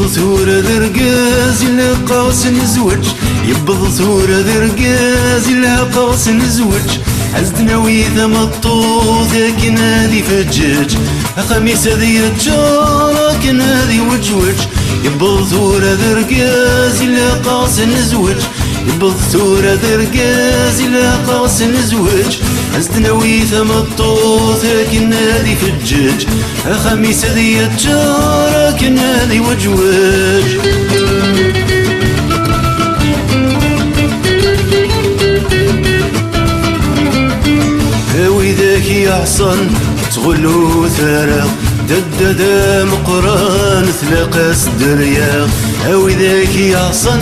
يبض ثورة ذرقاز إلا قاس نزوج، يبض ثورة ذرقاز إلا قاس نزوج. عزدنا ويثا مطوط لكن هذي فجاج، خميس ذي الجار لكن هذي وجوج. يبض ثورة ذرقاز إلا قاس نزوج، يبض ثورة ذرقاز إلا قاس نزوج. عزدنا ويثا مطوط لكن هذي فجاج، خميس ذي الجار لكن هذي وجوج. وذاك يحصن تغلو ثرى دددا مقران تلاقى الدريا. وذاك يحصن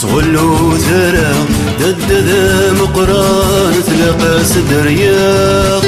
تغلو ثرى دددا مقران تلاقى الدريا.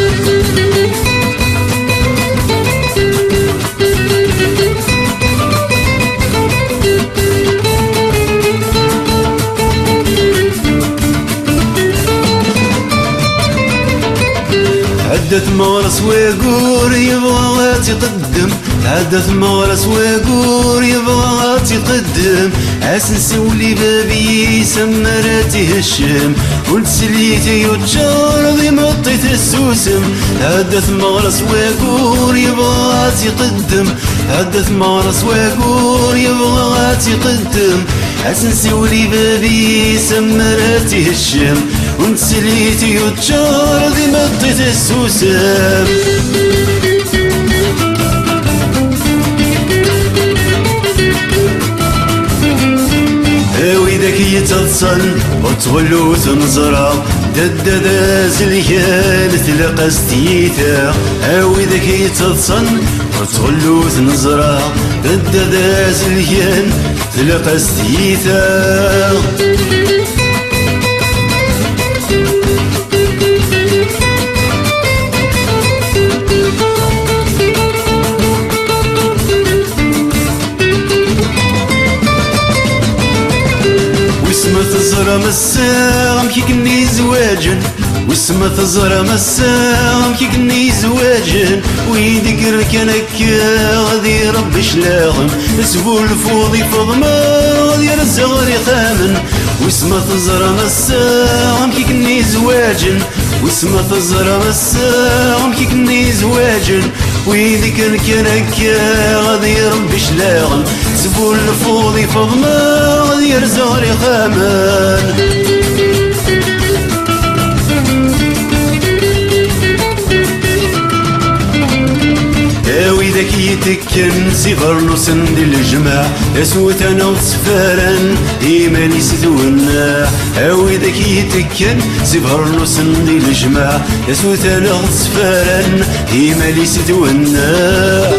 عدت مورس ويقور يبغى تقدم، عدت مورس ويقور يبغى تقدم. عسنس ولي بابي سمراتي هشام، قلت سليتي يتجار ذي مطيت السوسم. عدت مورس ويقور يبغى تقدم، عدت مورس ويقور يبغى تقدم. عسنس ولي بابي سمراتي هشام، وانت سليتي يتجار ذي مطيت السوسم. وإذاك يتصل وتغلو تنزرع دددا زليان تلقى ستيتا. وإذاك يتصل وتغلو تنزرع دددا زليان تلقى ستيتا. تزرى مسام كي كني زواجن، واسما تزرى مسام كي كني زواجن. ويذكر كانك غادي ربي شلاغم، اسبو الفوضي فضما غادي الزغر يخامن. واسما تزرى مسام كي كني زواجن، واسما تزرى مسام كي كني زواجن. ويذكر كانك غادي ربي شلاغم، اسبو الفوضي فضما غادي الزغر يخامن. وإذاك يتكن سفر نسند الجماع، اسوت انا وصفارا ايماني ستونا. وإذاك يتكن سفر نسند الجماع، اسوت انا وصفارا ايماني ستونا.